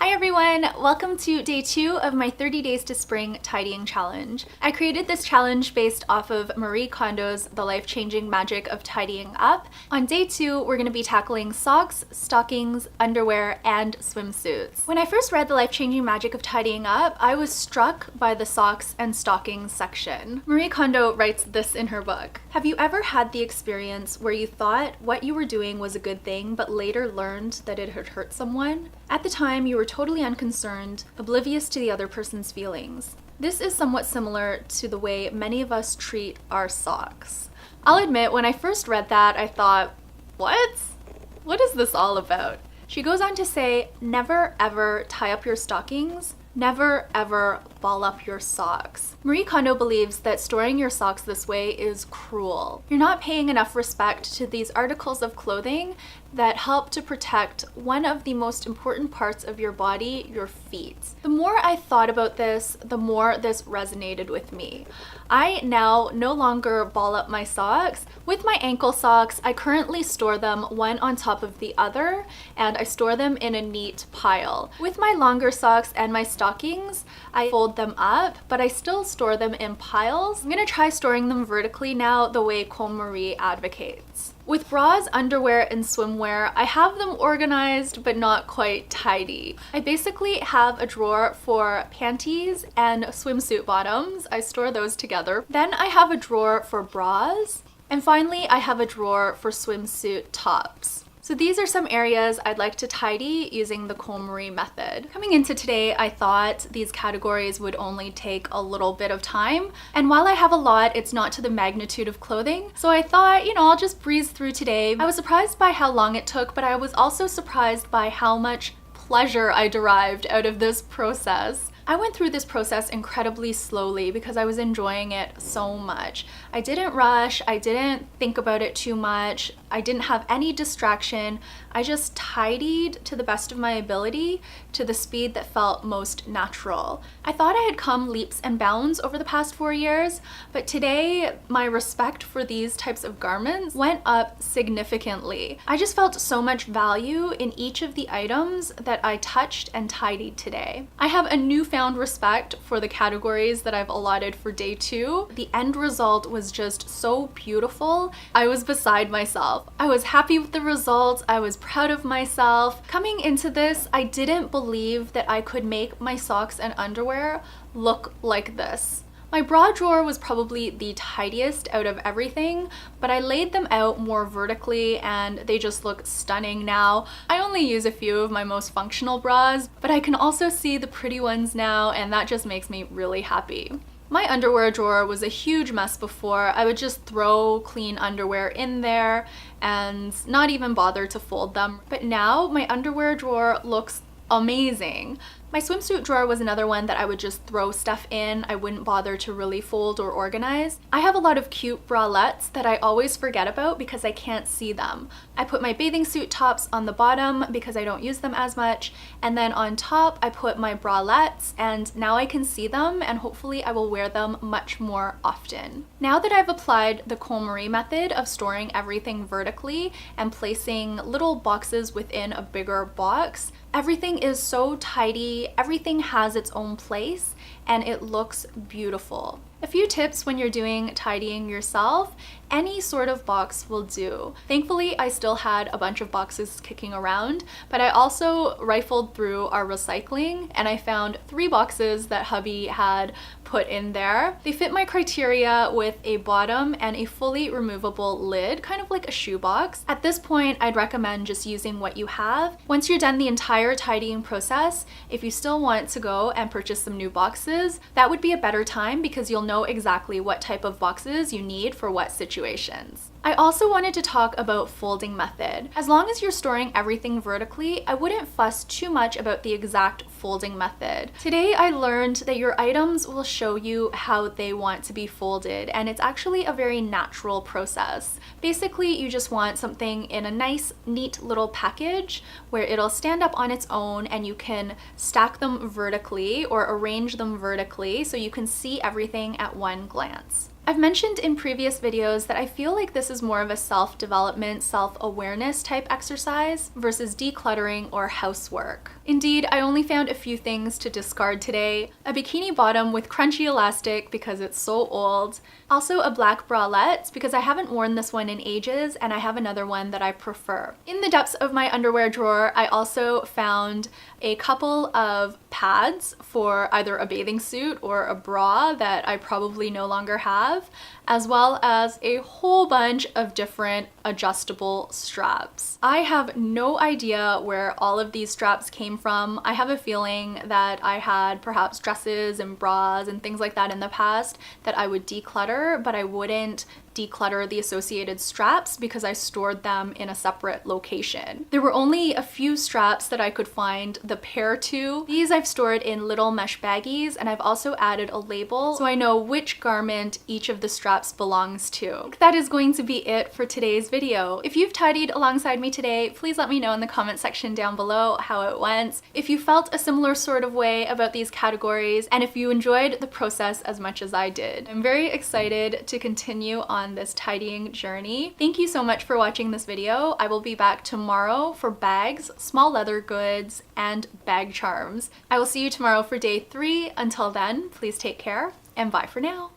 Hi everyone! Welcome to day 2 of my 30 Days to Spring Tidying Challenge. I created this challenge based off of Marie Kondo's The Life-Changing Magic of Tidying Up. On day 2, we're going to be tackling socks, stockings, underwear, and swimsuits. When I first read The Life-Changing Magic of Tidying Up, I was struck by the socks and stockings section. Marie Kondo writes this in her book. Have you ever had the experience where you thought what you were doing was a good thing, but later learned that it had hurt someone? At the time, you were totally unconcerned, oblivious to the other person's feelings. This is somewhat similar to the way many of us treat our socks. I'll admit, when I first read that, I thought, what? What is this all about? She goes on to say, never ever tie up your stockings, never ever ball up your socks. Marie Kondo believes that storing your socks this way is cruel. You're not paying enough respect to these articles of clothing that help to protect one of the most important parts of your body, your feet. The more I thought about this, the more this resonated with me. I now no longer ball up my socks. With my ankle socks, I currently store them one on top of the other, and I store them in a neat pile. With my longer socks and my stockings, I fold them up, but I still store them in piles. I'm gonna try storing them vertically now the way KonMari advocates. With bras, underwear, and swimwear, I have them organized but not quite tidy. I basically have a drawer for panties and swimsuit bottoms. I store those together. Then I have a drawer for bras. And finally, I have a drawer for swimsuit tops. So these are some areas I'd like to tidy using the KonMari method. Coming into today, I thought these categories would only take a little bit of time. And while I have a lot, it's not to the magnitude of clothing. So I thought, I'll just breeze through today. I was surprised by how long it took, but I was also surprised by how much pleasure I derived out of this process. I went through this process incredibly slowly because I was enjoying it so much. I didn't rush, I didn't think about it too much, I didn't have any distraction. I just tidied to the best of my ability to the speed that felt most natural. I thought I had come leaps and bounds over the past 4 years, but today my respect for these types of garments went up significantly. I just felt so much value in each of the items that I touched and tidied today. I have a newfound respect for the categories that I've allotted for day 2. The end result was just so beautiful. I was beside myself. I was happy with the results. I was proud of myself. Coming into this, I didn't believe that I could make my socks and underwear look like this. My bra drawer was probably the tidiest out of everything, but I laid them out more vertically and they just look stunning now. I only use a few of my most functional bras, but I can also see the pretty ones now, and that just makes me really happy. My underwear drawer was a huge mess before. I would just throw clean underwear in there and not even bother to fold them. But now my underwear drawer looks amazing. My swimsuit drawer was another one that I would just throw stuff in. I wouldn't bother to really fold or organize. I have a lot of cute bralettes that I always forget about because I can't see them. I put my bathing suit tops on the bottom because I don't use them as much, and then on top I put my bralettes, and now I can see them and hopefully I will wear them much more often. Now that I've applied the KonMari method of storing everything vertically and placing little boxes within a bigger box, everything is so tidy, everything has its own place, and it looks beautiful. A few tips when you're doing tidying yourself: any sort of box will do. Thankfully, I still had a bunch of boxes kicking around, but I also rifled through our recycling and I found 3 boxes that hubby had put in there. They fit my criteria with a bottom and a fully removable lid, kind of like a shoebox. At this point, I'd recommend just using what you have. Once you're done the entire tidying process, if you still want to go and purchase some new boxes, that would be a better time because you'll know exactly what type of boxes you need for what situations. I also wanted to talk about folding method. As long as you're storing everything vertically, I wouldn't fuss too much about the exact folding method. Today I learned that your items will show you how they want to be folded, and it's actually a very natural process. Basically, you just want something in a nice, neat little package where it'll stand up on its own and you can stack them vertically or arrange them vertically so you can see everything at one glance. I've mentioned in previous videos that I feel like this is more of a self-development, self-awareness type exercise versus decluttering or housework. Indeed, I only found a few things to discard today. A bikini bottom with crunchy elastic because it's so old. Also a black bralette because I haven't worn this one in ages and I have another one that I prefer. In the depths of my underwear drawer, I also found a couple of pads for either a bathing suit or a bra that I probably no longer have, as well as a whole bunch of different adjustable straps. I have no idea where all of these straps came from. I have a feeling that I had perhaps dresses and bras and things like that in the past that I would declutter, but I wouldn't declutter the associated straps because I stored them in a separate location. There were only a few straps that I could find the pair to. These I've stored in little mesh baggies, and I've also added a label so I know which garment each of the straps belongs to. That is going to be it for today's video. If you've tidied alongside me today, please let me know in the comment section down below how it went. If you felt a similar sort of way about these categories, and if you enjoyed the process as much as I did. I'm very excited to continue on this tidying journey. Thank you so much for watching this video. I will be back tomorrow for bags, small leather goods, and bag charms. I will see you tomorrow for day 3. Until then, please take care and bye for now.